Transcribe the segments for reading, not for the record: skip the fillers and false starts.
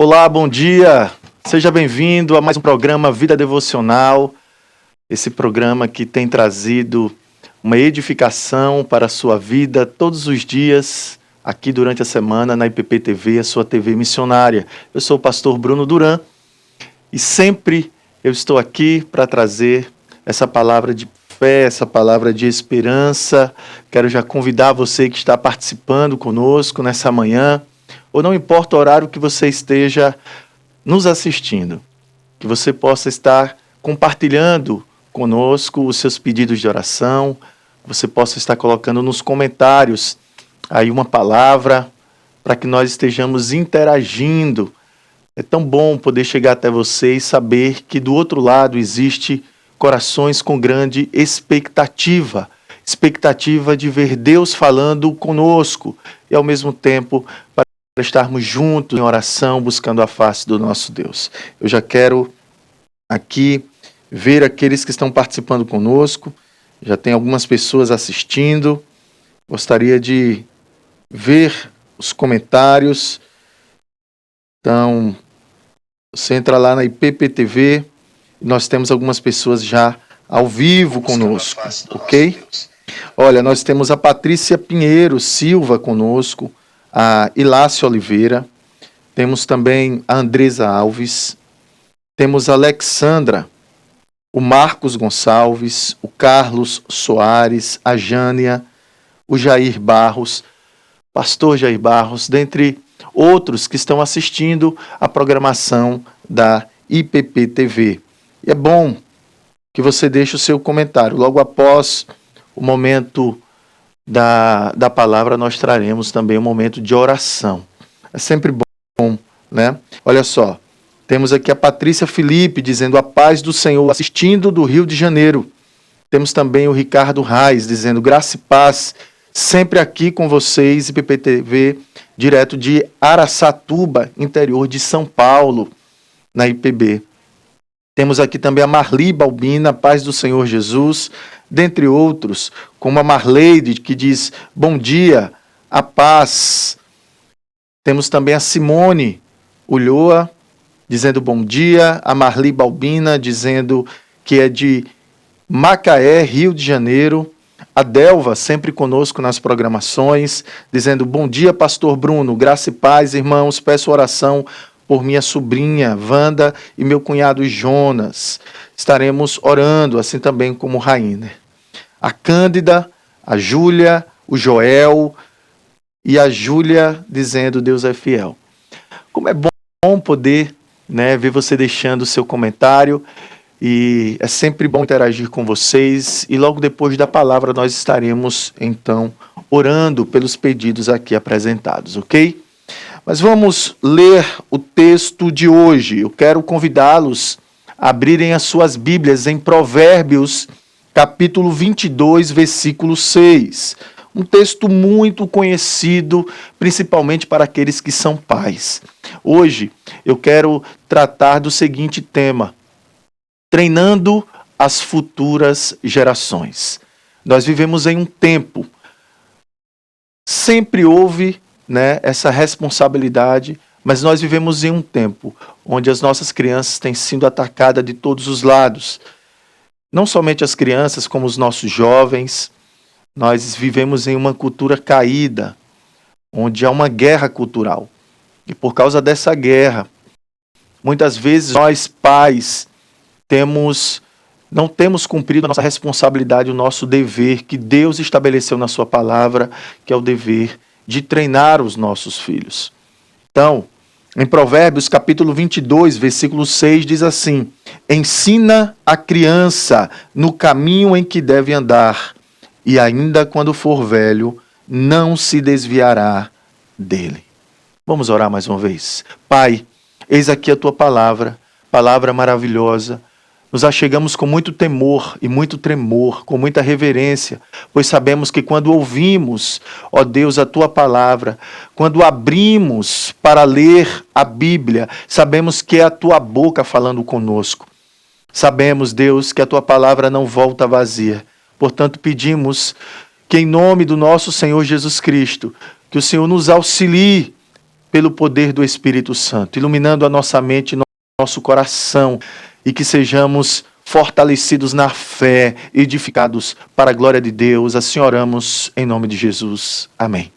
Olá, bom dia. Seja bem-vindo a mais um programa Vida Devocional. Esse programa que tem trazido uma edificação para a sua vida todos os dias, aqui durante a semana na IPP TV, a sua TV missionária. Eu sou o pastor Bruno Duran e sempre eu estou aqui para trazer essa palavra de fé, essa palavra de esperança. Quero já convidar você que está participando conosco nessa manhã, ou não importa o horário que você esteja nos assistindo, que você possa estar compartilhando conosco os seus pedidos de oração, você possa estar colocando nos comentários aí uma palavra para que nós estejamos interagindo. É tão bom poder chegar até você e saber que do outro lado existe corações com grande expectativa de ver Deus falando conosco e ao mesmo tempo para estarmos juntos em oração, buscando a face do nosso Deus. Eu já quero aqui ver aqueles que estão participando conosco. Já tem algumas pessoas assistindo. Gostaria de ver os comentários. Então, você entra lá na IPP TV. Nós temos algumas pessoas já ao vivo conosco, ok? Olha, nós temos a Patrícia Pinheiro Silva conosco, a Ilácia Oliveira, temos também a Andresa Alves, temos a Alexandra, o Marcos Gonçalves, o Carlos Soares, a Jânia, o Jair Barros, pastor Jair Barros, dentre outros que estão assistindo a programação da IPP TV. E é bom que você deixe o seu comentário. Logo após o momento da palavra, nós traremos também um momento de oração. É sempre bom, né? Olha só, temos aqui a Patrícia Felipe dizendo a paz do Senhor, assistindo do Rio de Janeiro. Temos também o Ricardo Reis dizendo graça e paz, sempre aqui com vocês, IPP TV, direto de Araçatuba, interior de São Paulo, na IPB. Temos aqui também a Marli Balbina, paz do Senhor Jesus, dentre outros, como a Marleide, que diz bom dia, a paz. Temos também a Simone Ulloa, dizendo bom dia, a Marli Balbina, dizendo que é de Macaé, Rio de Janeiro, a Delva, sempre conosco nas programações, dizendo bom dia, pastor Bruno, graça e paz, irmãos, peço oração por minha sobrinha Wanda e meu cunhado Jonas. Estaremos orando, assim também como Rainer. A Cândida, a Júlia, o Joel e a Júlia dizendo Deus é fiel. Como é bom poder, né, ver você deixando o seu comentário, e é sempre bom interagir com vocês, e logo depois da palavra nós estaremos então orando pelos pedidos aqui apresentados, ok? Mas vamos ler o texto de hoje. Eu quero convidá-los a abrirem as suas Bíblias em Provérbios, capítulo 22, versículo 6. Um texto muito conhecido, principalmente para aqueles que são pais. Hoje eu quero tratar do seguinte tema: treinando as futuras gerações. Nós vivemos em um tempo, sempre houve, né, essa responsabilidade, mas nós vivemos em um tempo onde as nossas crianças têm sido atacadas de todos os lados. Não somente as crianças, como os nossos jovens. Nós vivemos em uma cultura caída, onde há uma guerra cultural. E por causa dessa guerra, muitas vezes nós pais não temos cumprido a nossa responsabilidade, o nosso dever que Deus estabeleceu na sua palavra, que é o dever de treinar os nossos filhos. Então, em Provérbios capítulo 22, versículo 6, diz assim: ensina a criança no caminho em que deve andar, e ainda quando for velho, não se desviará dele. Vamos orar mais uma vez. Pai, eis aqui a tua palavra maravilhosa. Nos achegamos com muito temor e muito tremor, com muita reverência, pois sabemos que quando ouvimos, ó Deus, a tua palavra, quando abrimos para ler a Bíblia, sabemos que é a tua boca falando conosco. Sabemos, Deus, que a tua palavra não volta vazia. Portanto, pedimos que em nome do nosso Senhor Jesus Cristo, que o Senhor nos auxilie pelo poder do Espírito Santo, iluminando a nossa mente e nosso coração, e que sejamos fortalecidos na fé, edificados para a glória de Deus. Assim oramos em nome de Jesus. Amém.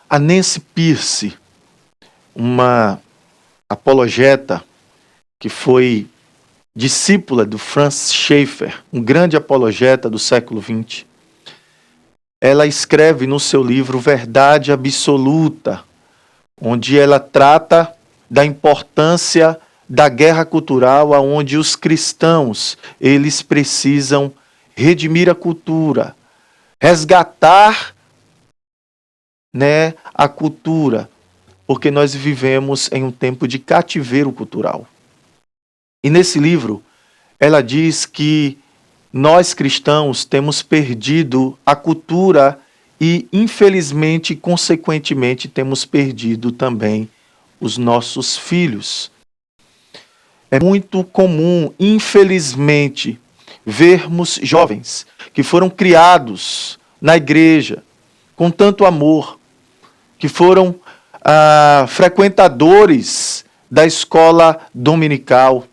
A Nancy Pierce, uma apologeta que foi discípula do Francis Schaeffer, um grande apologeta do século XX, ela escreve no seu livro Verdade Absoluta, onde ela trata da importância da guerra cultural, onde os cristãos eles precisam redimir a cultura, resgatar, a cultura, porque nós vivemos em um tempo de cativeiro cultural. E nesse livro, ela diz que nós cristãos temos perdido a cultura e, infelizmente, consequentemente, temos perdido também os nossos filhos. É muito comum, infelizmente, vermos jovens que foram criados na igreja com tanto amor, que foram frequentadores da escola dominical,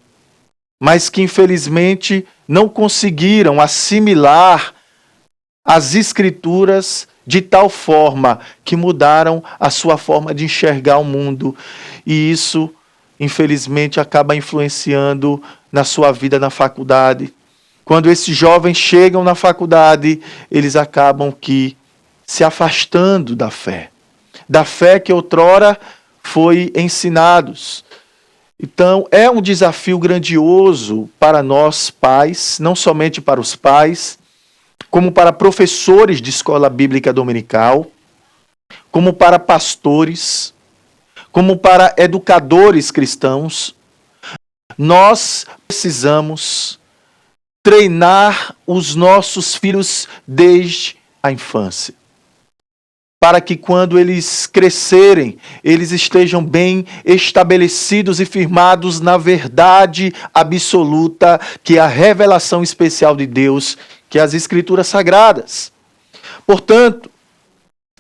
mas que infelizmente não conseguiram assimilar as escrituras de tal forma que mudaram a sua forma de enxergar o mundo. E isso, infelizmente, acaba influenciando na sua vida na faculdade. Quando esses jovens chegam na faculdade, eles acabam se afastando da fé que outrora foi ensinados. Então, é um desafio grandioso para nós pais, não somente para os pais, como para professores de escola bíblica dominical, como para pastores, como para educadores cristãos. Nós precisamos treinar os nossos filhos desde a infância, para que quando eles crescerem, eles estejam bem estabelecidos e firmados na verdade absoluta, que é a revelação especial de Deus, que é as Escrituras Sagradas. Portanto,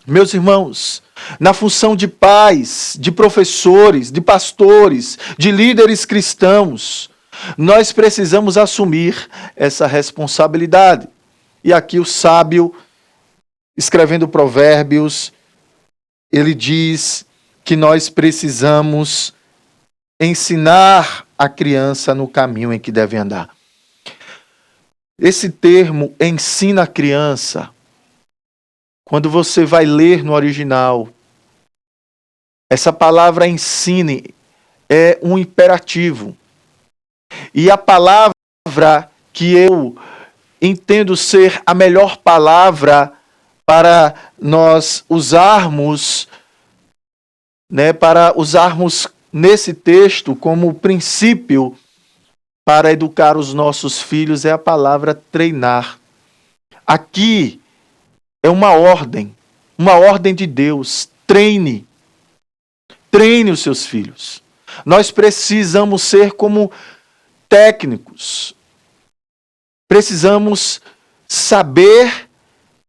meus irmãos, na função de pais, de professores, de pastores, de líderes cristãos, nós precisamos assumir essa responsabilidade. E aqui o sábio, escrevendo Provérbios, ele diz que nós precisamos ensinar a criança no caminho em que deve andar. Esse termo, ensina a criança, quando você vai ler no original, essa palavra ensine é um imperativo. E a palavra que eu entendo ser a melhor palavra para nós usarmos, para usarmos nesse texto como princípio para educar os nossos filhos, é a palavra treinar. Aqui é uma ordem de Deus. Treine os seus filhos. Nós precisamos ser como técnicos. Precisamos saber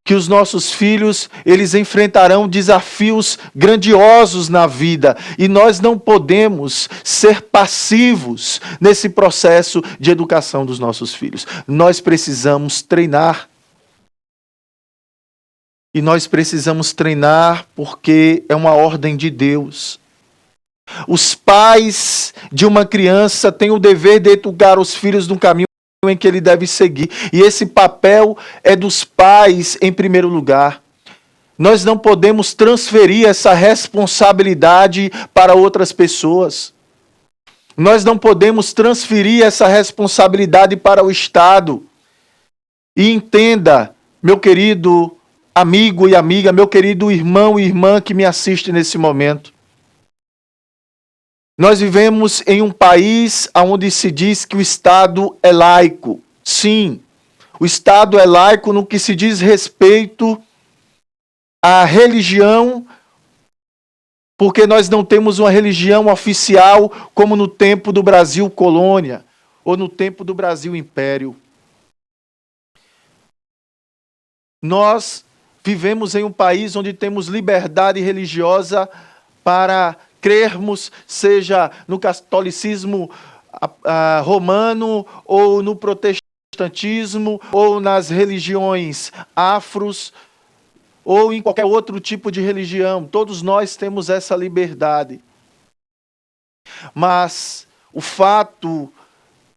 que os nossos filhos, eles enfrentarão desafios grandiosos na vida, e nós não podemos ser passivos nesse processo de educação dos nossos filhos. Nós precisamos treinar. E nós precisamos treinar porque é uma ordem de Deus. Os pais de uma criança têm o dever de educar os filhos no caminho em que ele deve seguir. E esse papel é dos pais em primeiro lugar. Nós não podemos transferir essa responsabilidade para outras pessoas. Nós não podemos transferir essa responsabilidade para o Estado. E entenda, meu querido amigo e amiga, meu querido irmão e irmã que me assiste nesse momento. Nós vivemos em um país onde se diz que o Estado é laico. Sim, o Estado é laico no que se diz respeito à religião, porque nós não temos uma religião oficial como no tempo do Brasil colônia ou no tempo do Brasil império. Nós vivemos em um país onde temos liberdade religiosa para crermos, seja no catolicismo romano, ou no protestantismo, ou nas religiões afros, ou em qualquer outro tipo de religião. Todos nós temos essa liberdade. Mas o fato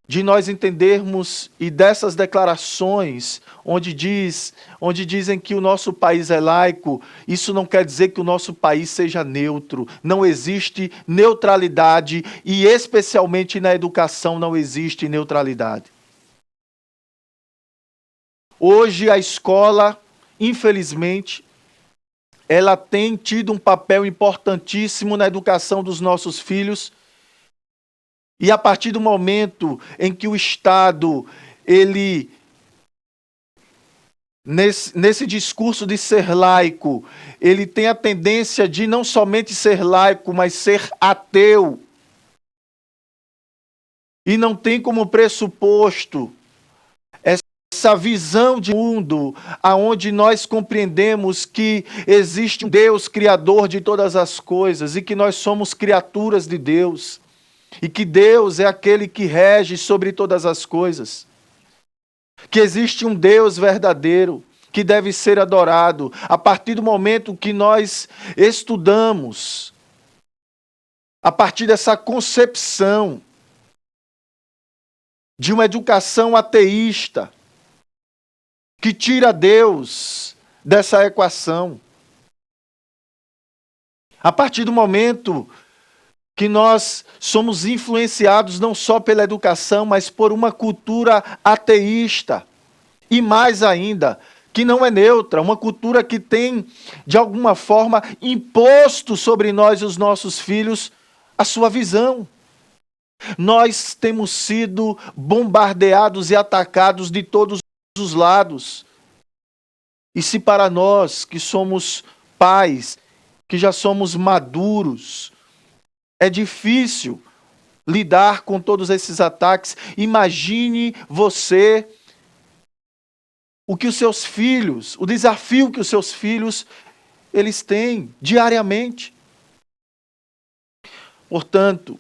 de nós entendermos, e dessas declarações, onde dizem que o nosso país é laico, isso não quer dizer que o nosso país seja neutro. Não existe neutralidade, e especialmente na educação não existe neutralidade. Hoje a escola, infelizmente, ela tem tido um papel importantíssimo na educação dos nossos filhos. E a partir do momento em que o Estado, ele, nesse discurso de ser laico, ele tem a tendência de não somente ser laico, mas ser ateu. E não tem como pressuposto essa visão de mundo, aonde nós compreendemos que existe um Deus criador de todas as coisas e que nós somos criaturas de Deus. E que Deus é aquele que rege sobre todas as coisas. Que existe um Deus verdadeiro, que deve ser adorado. A partir do momento que nós estudamos, a partir dessa concepção de uma educação ateísta, que tira Deus dessa equação. A partir do momento que nós somos influenciados não só pela educação, mas por uma cultura ateísta. E mais ainda, que não é neutra, uma cultura que tem, de alguma forma, imposto sobre nós e os nossos filhos a sua visão. Nós temos sido bombardeados e atacados de todos os lados. E se para nós, que somos pais, que já somos maduros, é difícil lidar com todos esses ataques. Imagine você o que os seus filhos, o desafio que os seus filhos, eles têm diariamente. Portanto,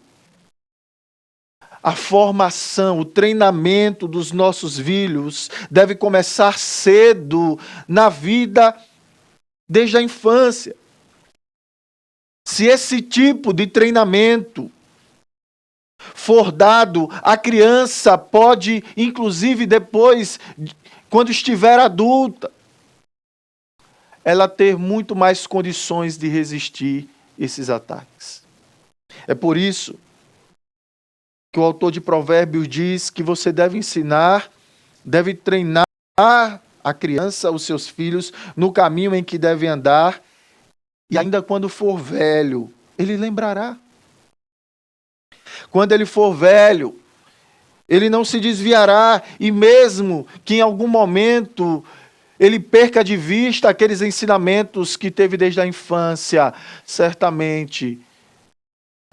a formação, o treinamento dos nossos filhos deve começar cedo na vida, desde a infância. Se esse tipo de treinamento for dado, a criança pode, inclusive depois, quando estiver adulta, ela ter muito mais condições de resistir esses ataques. É por isso que o autor de Provérbios diz que você deve ensinar, deve treinar a criança, os seus filhos, no caminho em que deve andar, e ainda quando for velho, ele lembrará. Quando ele for velho, ele não se desviará, e mesmo que em algum momento ele perca de vista aqueles ensinamentos que teve desde a infância, certamente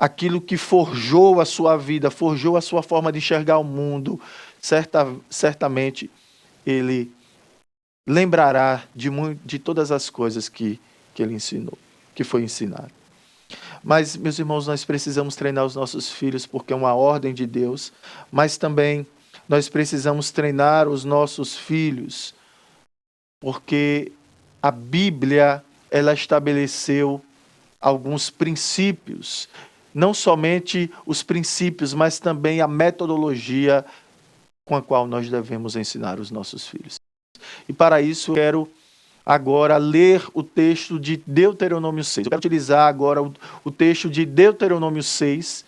aquilo que forjou a sua vida, forjou a sua forma de enxergar o mundo, certamente ele lembrará de todas as coisas que ele ensinou, que foi ensinado. Mas, meus irmãos, nós precisamos treinar os nossos filhos porque é uma ordem de Deus, mas também nós precisamos treinar os nossos filhos porque a Bíblia, ela estabeleceu alguns princípios, não somente os princípios, mas também a metodologia com a qual nós devemos ensinar os nossos filhos. E para isso eu quero agora ler o texto de Deuteronômio 6. Eu quero utilizar agora o texto de Deuteronômio 6,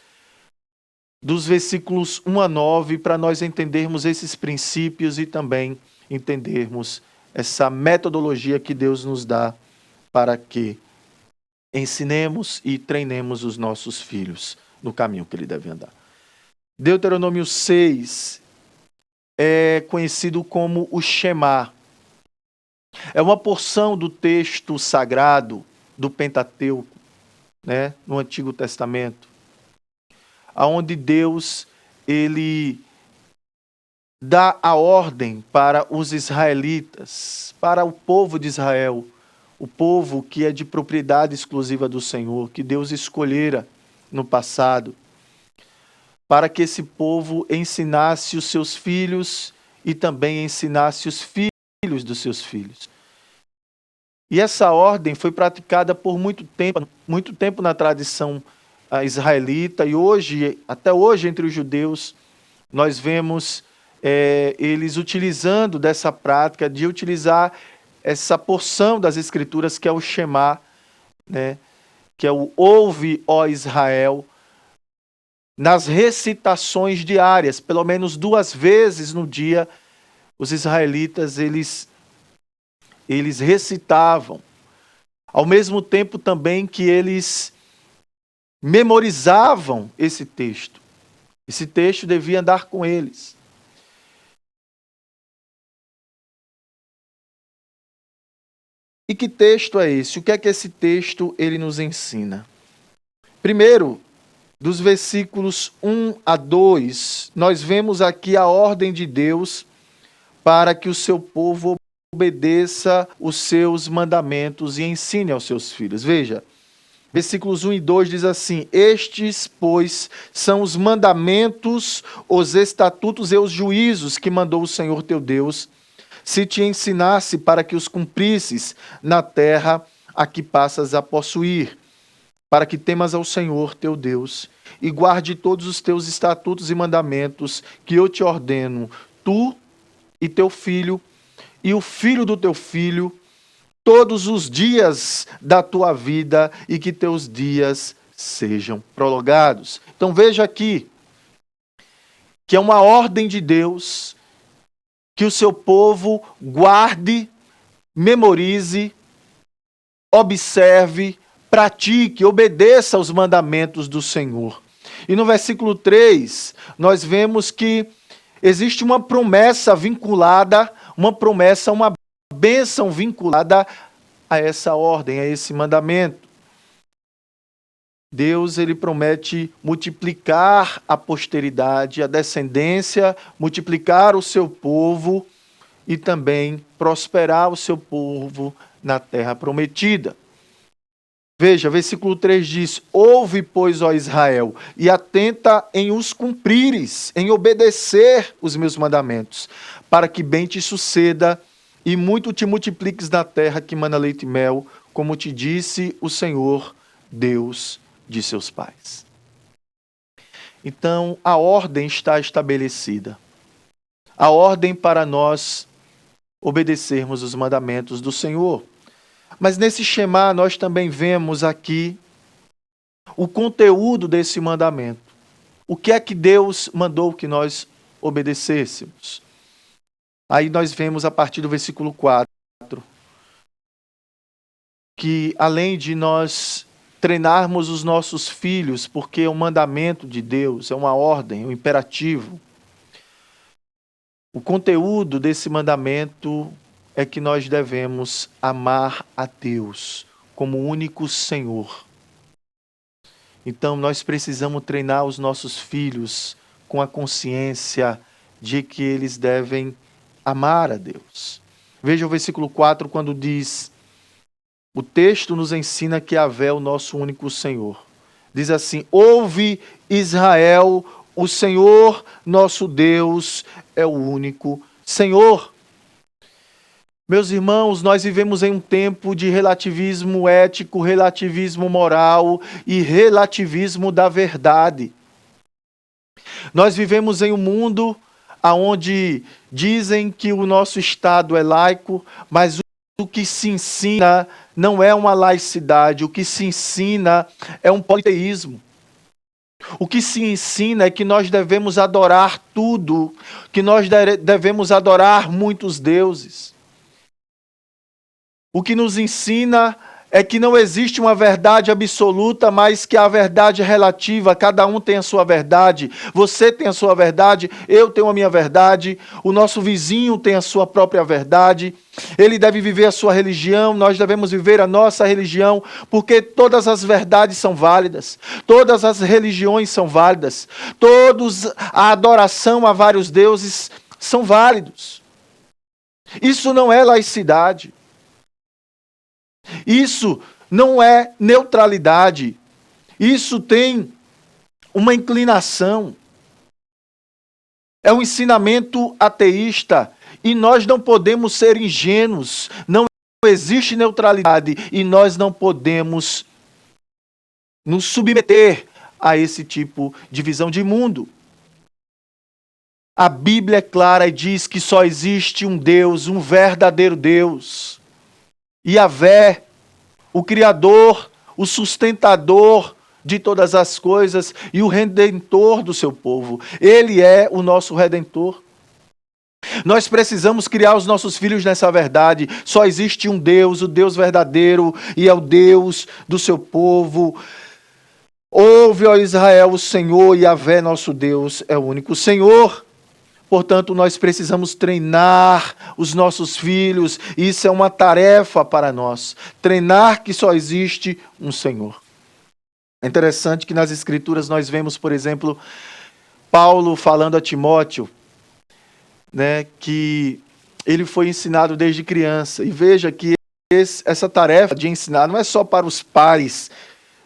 dos versículos 1 a 9, para nós entendermos esses princípios e também entendermos essa metodologia que Deus nos dá para que ensinemos e treinemos os nossos filhos no caminho que ele deve andar. Deuteronômio 6 é conhecido como o Shema. É uma porção do texto sagrado do Pentateuco, né, no Antigo Testamento, aonde Deus ele dá a ordem para os israelitas, para o povo de Israel, o povo que é de propriedade exclusiva do Senhor, que Deus escolhera no passado, para que esse povo ensinasse os seus filhos e também ensinasse os filhos dos seus filhos. E essa ordem foi praticada por muito tempo na tradição israelita, e hoje, até hoje, entre os judeus, nós vemos eles utilizando dessa prática de utilizar essa porção das Escrituras que é o Shema, né? Que é o Ouve, ó Israel, nas recitações diárias, pelo menos 2 vezes no dia, os israelitas eles recitavam, ao mesmo tempo também que eles memorizavam esse texto. Esse texto devia andar com eles. E que texto é esse? O que é que esse texto ele nos ensina? Primeiro, dos versículos 1 a 2, nós vemos aqui a ordem de Deus para que o seu povo obedeça os seus mandamentos e ensine aos seus filhos. Veja, versículos 1 e 2 diz assim: Estes, pois, são os mandamentos, os estatutos e os juízos que mandou o Senhor teu Deus, se te ensinasse para que os cumprisses na terra a que passas a possuir, para que temas ao Senhor teu Deus e guarde todos os teus estatutos e mandamentos que eu te ordeno, tu e teu filho e o filho do teu filho, todos os dias da tua vida, e que teus dias sejam prolongados. Então veja aqui que é uma ordem de Deus que o seu povo guarde, memorize, observe, pratique, obedeça aos mandamentos do Senhor. E no versículo 3, nós vemos que existe uma promessa vinculada, uma bênção vinculada a essa ordem, a esse mandamento. Deus ele promete multiplicar a posteridade, a descendência, multiplicar o seu povo e também prosperar o seu povo na terra prometida. Veja, versículo 3 diz: Ouve, pois, ó Israel, e atenta em os cumprires, em obedecer os meus mandamentos, para que bem te suceda e muito te multipliques na terra que mana leite e mel, como te disse o Senhor, Deus de seus pais. Então, a ordem está estabelecida. A ordem para nós obedecermos os mandamentos do Senhor. Mas nesse Shema nós também vemos aqui o conteúdo desse mandamento. O que é que Deus mandou que nós obedecêssemos? Aí nós vemos a partir do versículo 4, que além de nós treinarmos os nossos filhos, porque é um mandamento de Deus, é uma ordem, é um imperativo. O conteúdo desse mandamento é que nós devemos amar a Deus como o único Senhor. Então nós precisamos treinar os nossos filhos com a consciência de que eles devem amar a Deus. Veja o versículo 4 quando diz: o texto nos ensina que Yahvé é o nosso único Senhor. Diz assim: Ouve, Israel, o Senhor nosso Deus é o único Senhor. Meus irmãos, nós vivemos em um tempo de relativismo ético, relativismo moral e relativismo da verdade. Nós vivemos em um mundo onde dizem que o nosso Estado é laico, mas o que se ensina não é uma laicidade, o que se ensina é um politeísmo. O que se ensina é que nós devemos adorar tudo, que nós devemos adorar muitos deuses. O que nos ensina é que não existe uma verdade absoluta, mas que a verdade é relativa, cada um tem a sua verdade, você tem a sua verdade, eu tenho a minha verdade, o nosso vizinho tem a sua própria verdade, ele deve viver a sua religião, nós devemos viver a nossa religião, porque todas as verdades são válidas, todas as religiões são válidas, a adoração a vários deuses são válidos. Isso não é laicidade. Isso não é neutralidade. Isso tem uma inclinação. É um ensinamento ateísta. E nós não podemos ser ingênuos. Não existe neutralidade. E nós não podemos nos submeter a esse tipo de visão de mundo. A Bíblia é clara e diz que só existe um Deus, um verdadeiro Deus. Yahvé, o Criador, o sustentador de todas as coisas e o Redentor do seu povo. Ele é o nosso Redentor. Nós precisamos criar os nossos filhos nessa verdade. Só existe um Deus, o Deus verdadeiro, e é o Deus do seu povo. Ouve, ó Israel, o Senhor, Yahvé, nosso Deus, é o único Senhor. Portanto, nós precisamos treinar os nossos filhos. Isso é uma tarefa para nós. Treinar que só existe um Senhor. É interessante que nas Escrituras nós vemos, por exemplo, Paulo falando a Timóteo, né, que ele foi ensinado desde criança. E veja que essa tarefa de ensinar não é só para os pares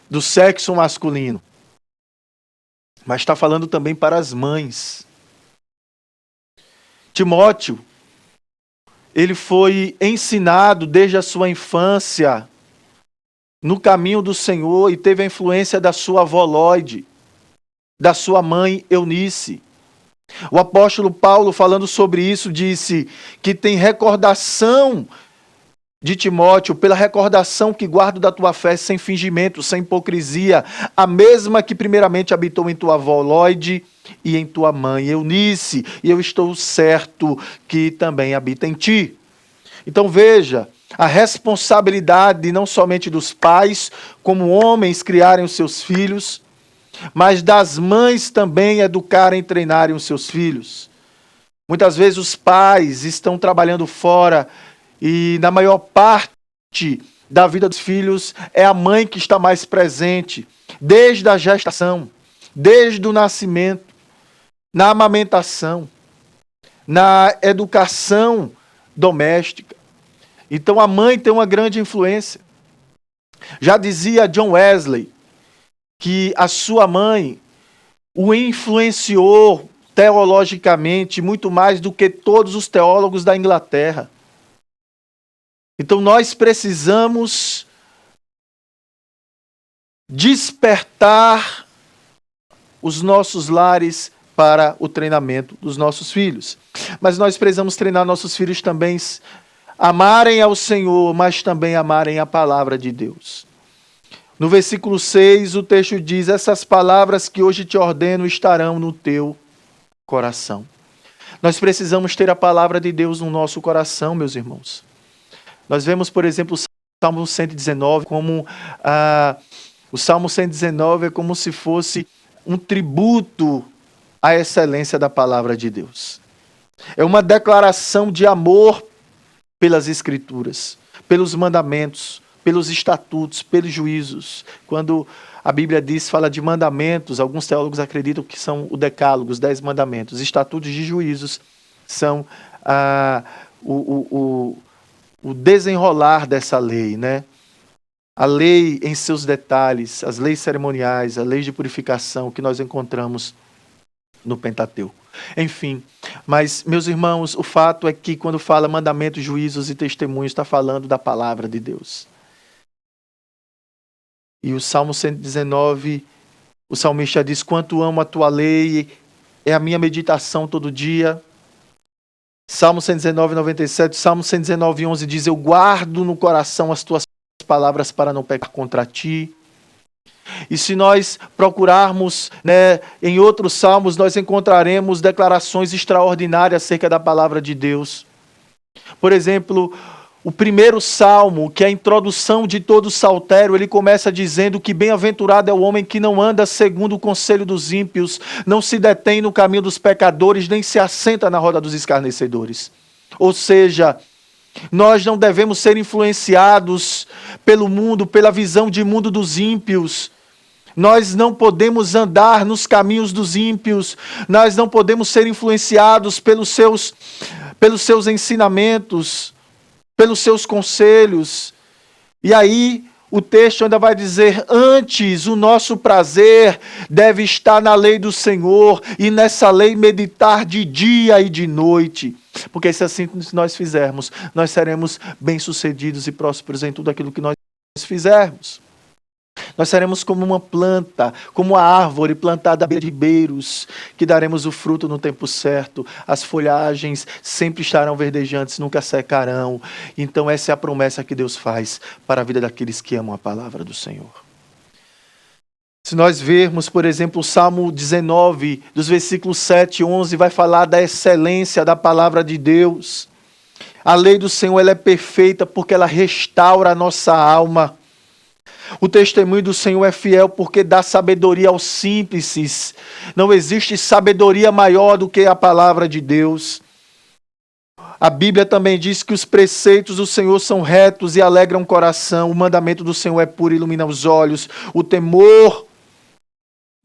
do sexo masculino, mas está falando também para as mães. Timóteo, ele foi ensinado desde a sua infância no caminho do Senhor e teve a influência da sua avó Lóide, da sua mãe Eunice. O apóstolo Paulo, falando sobre isso, disse que tem recordação de Timóteo, pela recordação que guardo da tua fé sem fingimento, sem hipocrisia, a mesma que primeiramente habitou em tua avó Lóide e em tua mãe Eunice, e eu estou certo que também habita em ti. Então veja, a responsabilidade não somente dos pais, como homens criarem os seus filhos, mas das mães também educarem e treinarem os seus filhos. Muitas vezes os pais estão trabalhando fora e na maior parte da vida dos filhos é a mãe que está mais presente, desde a gestação, desde o nascimento, na amamentação, na educação doméstica. Então a mãe tem uma grande influência. Já dizia John Wesley que a sua mãe o influenciou teologicamente muito mais do que todos os teólogos da Inglaterra. Então nós precisamos despertar os nossos lares para o treinamento dos nossos filhos. Mas nós precisamos treinar nossos filhos também amarem ao Senhor, mas também amarem a palavra de Deus. No versículo 6, o texto diz: essas palavras que hoje te ordeno estarão no teu coração. Nós precisamos ter a palavra de Deus no nosso coração, meus irmãos. Nós vemos, por exemplo, o Salmo 119 como o Salmo 119 é como se fosse um tributo à excelência da palavra de Deus. É uma declaração de amor pelas Escrituras, pelos mandamentos, pelos estatutos, pelos juízos. Quando a Bíblia fala de mandamentos, alguns teólogos acreditam que são o decálogo, os 10 mandamentos. Estatutos de juízos são o desenrolar dessa lei, né? A lei em seus detalhes, as leis cerimoniais, a lei de purificação que nós encontramos no Pentateuco. Enfim, mas, meus irmãos, o fato é que quando fala mandamentos, juízos e testemunhos, está falando da palavra de Deus. E o Salmo 119, o salmista diz: quanto amo a tua lei, é a minha meditação todo dia. Salmo 119, 97, Salmo 119, 11 diz: eu guardo no coração as tuas palavras para não pecar contra ti. E se nós procurarmos, né, em outros salmos, nós encontraremos declarações extraordinárias acerca da palavra de Deus. Por exemplo, o primeiro salmo, que é a introdução de todo o saltério, ele começa dizendo que bem-aventurado é o homem que não anda segundo o conselho dos ímpios, não se detém no caminho dos pecadores, nem se assenta na roda dos escarnecedores. Ou seja, nós não devemos ser influenciados pelo mundo, pela visão de mundo dos ímpios. Nós não podemos andar nos caminhos dos ímpios, nós não podemos ser influenciados pelos seus ensinamentos, pelos seus conselhos. E aí, o texto ainda vai dizer: antes o nosso prazer deve estar na lei do Senhor, e nessa lei meditar de dia e de noite. Porque se assim nós fizermos, nós seremos bem-sucedidos e prósperos em tudo aquilo que nós fizermos. Nós seremos como uma planta, como uma árvore plantada à beira de ribeiros, que daremos o fruto no tempo certo. As folhagens sempre estarão verdejantes, nunca secarão. Então essa é a promessa que Deus faz para a vida daqueles que amam a palavra do Senhor. Se nós vermos, por exemplo, o Salmo 19, dos versículos 7 e 11, vai falar da excelência da palavra de Deus. A lei do Senhor ela é perfeita porque ela restaura a nossa alma. O testemunho do Senhor é fiel porque dá sabedoria aos simples. Não existe sabedoria maior do que a palavra de Deus. A Bíblia também diz que os preceitos do Senhor são retos e alegram o coração. O mandamento do Senhor é puro e ilumina os olhos. O temor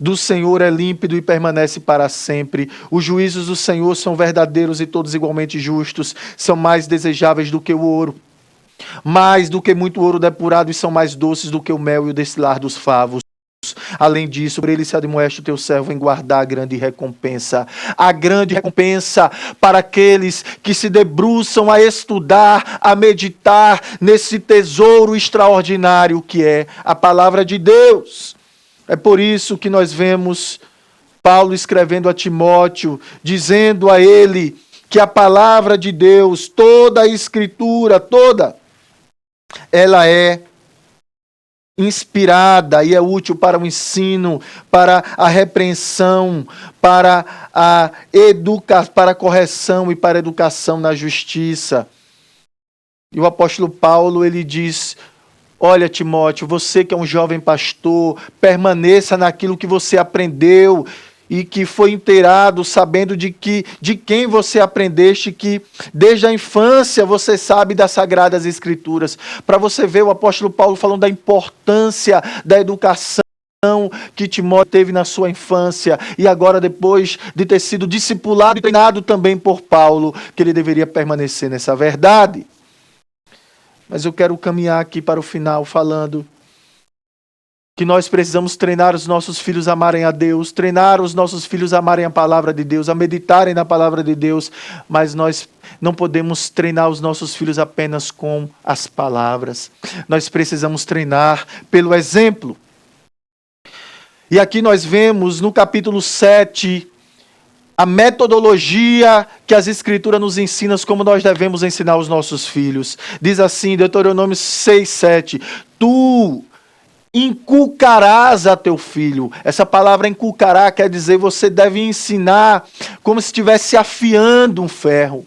do Senhor é límpido e permanece para sempre. Os juízos do Senhor são verdadeiros e todos igualmente justos. São mais desejáveis do que o ouro, mais do que muito ouro depurado, e são mais doces do que o mel e o destilar dos favos. Além disso, por ele se admoeste o teu servo em guardar a grande recompensa. A grande recompensa para aqueles que se debruçam a estudar, a meditar nesse tesouro extraordinário que é a palavra de Deus. É por isso que nós vemos Paulo escrevendo a Timóteo, dizendo a ele que a palavra de Deus, toda a Escritura, toda, ela é inspirada e é útil para o ensino, para a repreensão, para para a correção e para a educação na justiça. E o apóstolo Paulo, ele diz: olha, Timóteo, você que é um jovem pastor, permaneça naquilo que você aprendeu e que foi inteirado, sabendo de quem você aprendeste, que desde a infância você sabe das Sagradas Escrituras. Para você ver o apóstolo Paulo falando da importância da educação que Timóteo teve na sua infância, e agora depois de ter sido discipulado e treinado também por Paulo, que ele deveria permanecer nessa verdade. Mas eu quero caminhar aqui para o final falando que nós precisamos treinar os nossos filhos a amarem a Deus, treinar os nossos filhos a amarem a palavra de Deus, a meditarem na palavra de Deus, mas nós não podemos treinar os nossos filhos apenas com as palavras. Nós precisamos treinar pelo exemplo. E aqui nós vemos no capítulo 7 a metodologia que as Escrituras nos ensinam como nós devemos ensinar os nossos filhos. Diz assim, Deuteronômio 6:7, tu inculcarás a teu filho. Essa palavra inculcará quer dizer você deve ensinar como se estivesse afiando um ferro.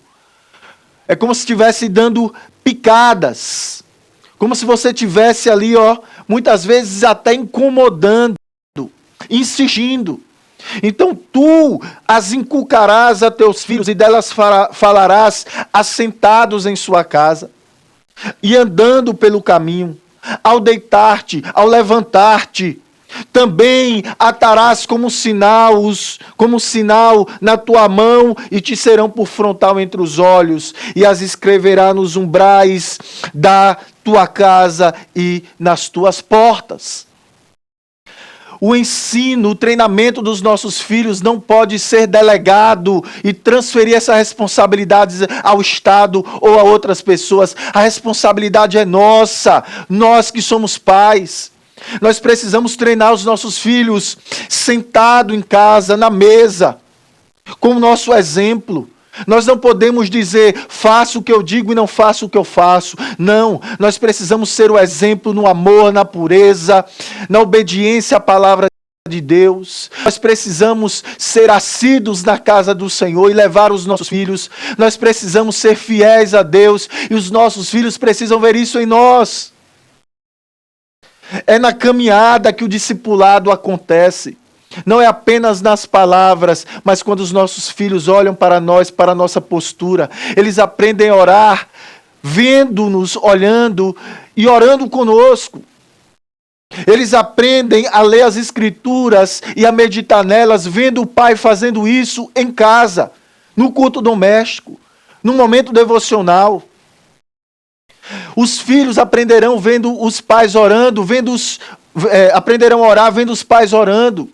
É como se estivesse dando picadas. Como se você estivesse ali, muitas vezes até incomodando, insistindo. Então tu as inculcarás a teus filhos e delas falarás assentados em sua casa e andando pelo caminho. Ao deitar-te, ao levantar-te, também atarás como sinal na tua mão e te serão por frontal entre os olhos, e as escreverá nos umbrais da tua casa e nas tuas portas. O ensino, o treinamento dos nossos filhos não pode ser delegado e transferir essa responsabilidade ao Estado ou a outras pessoas. A responsabilidade é nossa, nós que somos pais. Nós precisamos treinar os nossos filhos sentado em casa, na mesa, com o nosso exemplo. Nós não podemos dizer, faço o que eu digo e não faço o que eu faço. Não, nós precisamos ser o exemplo no amor, na pureza, na obediência à palavra de Deus. Nós precisamos ser assíduos na casa do Senhor e levar os nossos filhos. Nós precisamos ser fiéis a Deus e os nossos filhos precisam ver isso em nós. É na caminhada que o discipulado acontece. Não é apenas nas palavras, mas quando os nossos filhos olham para nós, para a nossa postura, eles aprendem a orar, vendo-nos, olhando e orando conosco. Eles aprendem a ler as Escrituras e a meditar nelas, vendo o pai fazendo isso em casa, no culto doméstico, no momento devocional. Os filhos aprenderão vendo os pais orando, aprenderão a orar vendo os pais orando,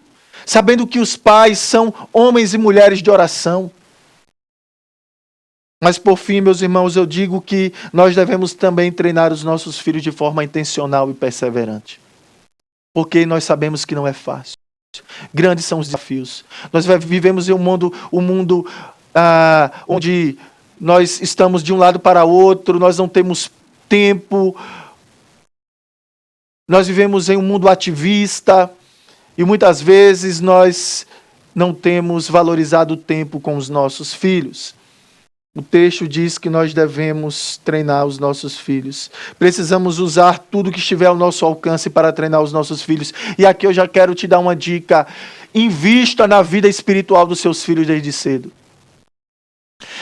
sabendo que os pais são homens e mulheres de oração. Mas por fim, meus irmãos, eu digo que nós devemos também treinar os nossos filhos de forma intencional e perseverante. Porque nós sabemos que não é fácil. Grandes são os desafios. Nós vivemos em um mundo onde nós estamos de um lado para outro, nós não temos tempo. Nós vivemos em um mundo ativista e muitas vezes nós não temos valorizado o tempo com os nossos filhos. O texto diz que nós devemos treinar os nossos filhos. Precisamos usar tudo que estiver ao nosso alcance para treinar os nossos filhos. E aqui eu já quero te dar uma dica. Invista na vida espiritual dos seus filhos desde cedo.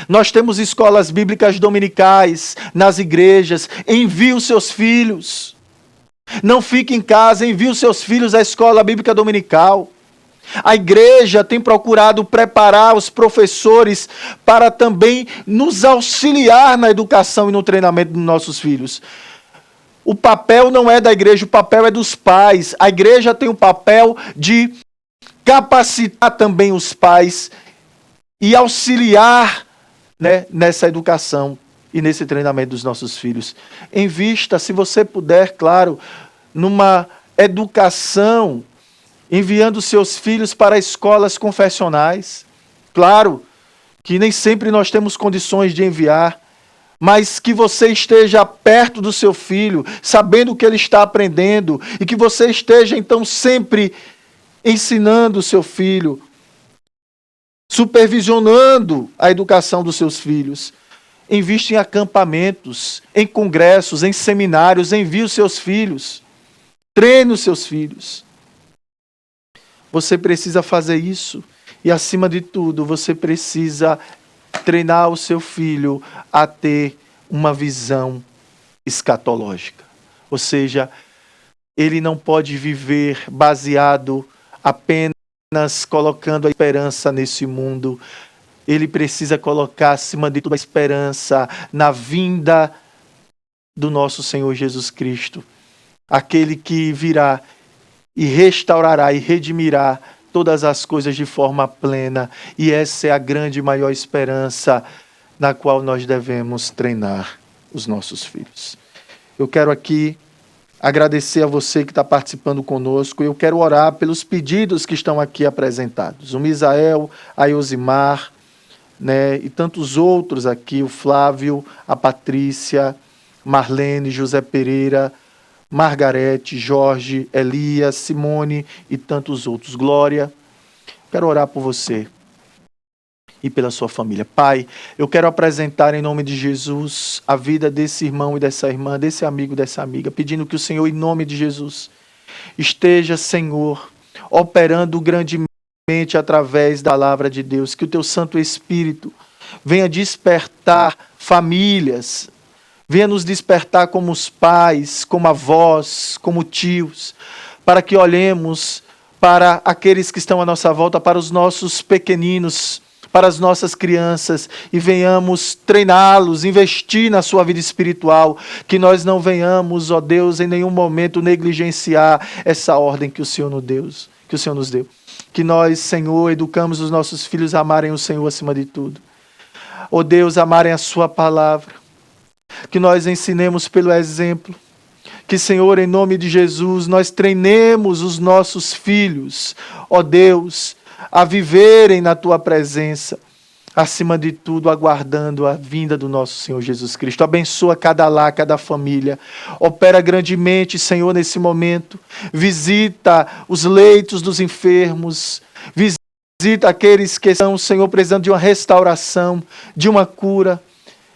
Nós temos escolas bíblicas dominicais nas igrejas. Envie os seus filhos. Não fique em casa, envie os seus filhos à escola bíblica dominical. A igreja tem procurado preparar os professores para também nos auxiliar na educação e no treinamento dos nossos filhos. O papel não é da igreja, o papel é dos pais. A igreja tem o papel de capacitar também os pais e auxiliar, nessa educação e nesse treinamento dos nossos filhos. Invista, se você puder, claro, numa educação, enviando seus filhos para escolas confessionais. Claro que nem sempre nós temos condições de enviar, mas que você esteja perto do seu filho, sabendo o que ele está aprendendo, e que você esteja então sempre ensinando o seu filho, supervisionando a educação dos seus filhos. Invista em acampamentos, em congressos, em seminários, envie os seus filhos, treine os seus filhos. Você precisa fazer isso. E, acima de tudo, você precisa treinar o seu filho a ter uma visão escatológica. Ou seja, ele não pode viver baseado apenas colocando a esperança nesse mundo. Ele precisa colocar, acima de tudo, a esperança na vinda do nosso Senhor Jesus Cristo. Aquele que virá e restaurará e redimirá todas as coisas de forma plena. E essa é a grande e maior esperança na qual nós devemos treinar os nossos filhos. Eu quero aqui agradecer a você que está participando conosco. Eu quero orar pelos pedidos que estão aqui apresentados. O Misael, a Yosimar, e tantos outros aqui, o Flávio, a Patrícia, Marlene, José Pereira, Margarete, Jorge, Elias, Simone e tantos outros. Glória, quero orar por você e pela sua família. Pai, eu quero apresentar em nome de Jesus a vida desse irmão e dessa irmã, desse amigo e dessa amiga, pedindo que o Senhor, em nome de Jesus, esteja, Senhor, operando grandemente através da palavra de Deus, que o teu Santo Espírito venha despertar famílias, venha nos despertar como os pais, como avós, como tios, para que olhemos para aqueles que estão à nossa volta, para os nossos pequeninos, para as nossas crianças, e venhamos treiná-los, investir na sua vida espiritual, que nós não venhamos, ó Deus, em nenhum momento negligenciar essa ordem que o Senhor nos deu. Que nós, Senhor, educamos os nossos filhos a amarem o Senhor acima de tudo. Ó Deus, amarem a sua palavra. Que nós ensinemos pelo exemplo. Que, Senhor, em nome de Jesus, nós treinemos os nossos filhos, ó Deus, a viverem na Tua presença, acima de tudo, aguardando a vinda do nosso Senhor Jesus Cristo. Abençoa cada lar, cada família. Opera grandemente, Senhor, nesse momento. Visita os leitos dos enfermos. Visita aqueles que estão, Senhor, precisando de uma restauração, de uma cura.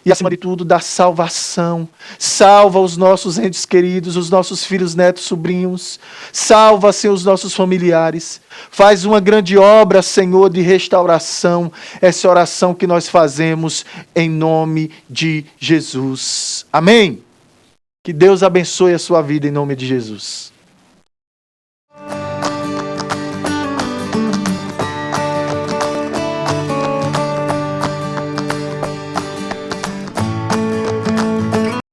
E, acima de tudo, da salvação. Salva os nossos entes queridos, os nossos filhos, netos, sobrinhos. Salva, Senhor, os nossos familiares. Faz uma grande obra, Senhor, de restauração. Essa oração que nós fazemos em nome de Jesus. Amém? Que Deus abençoe a sua vida em nome de Jesus.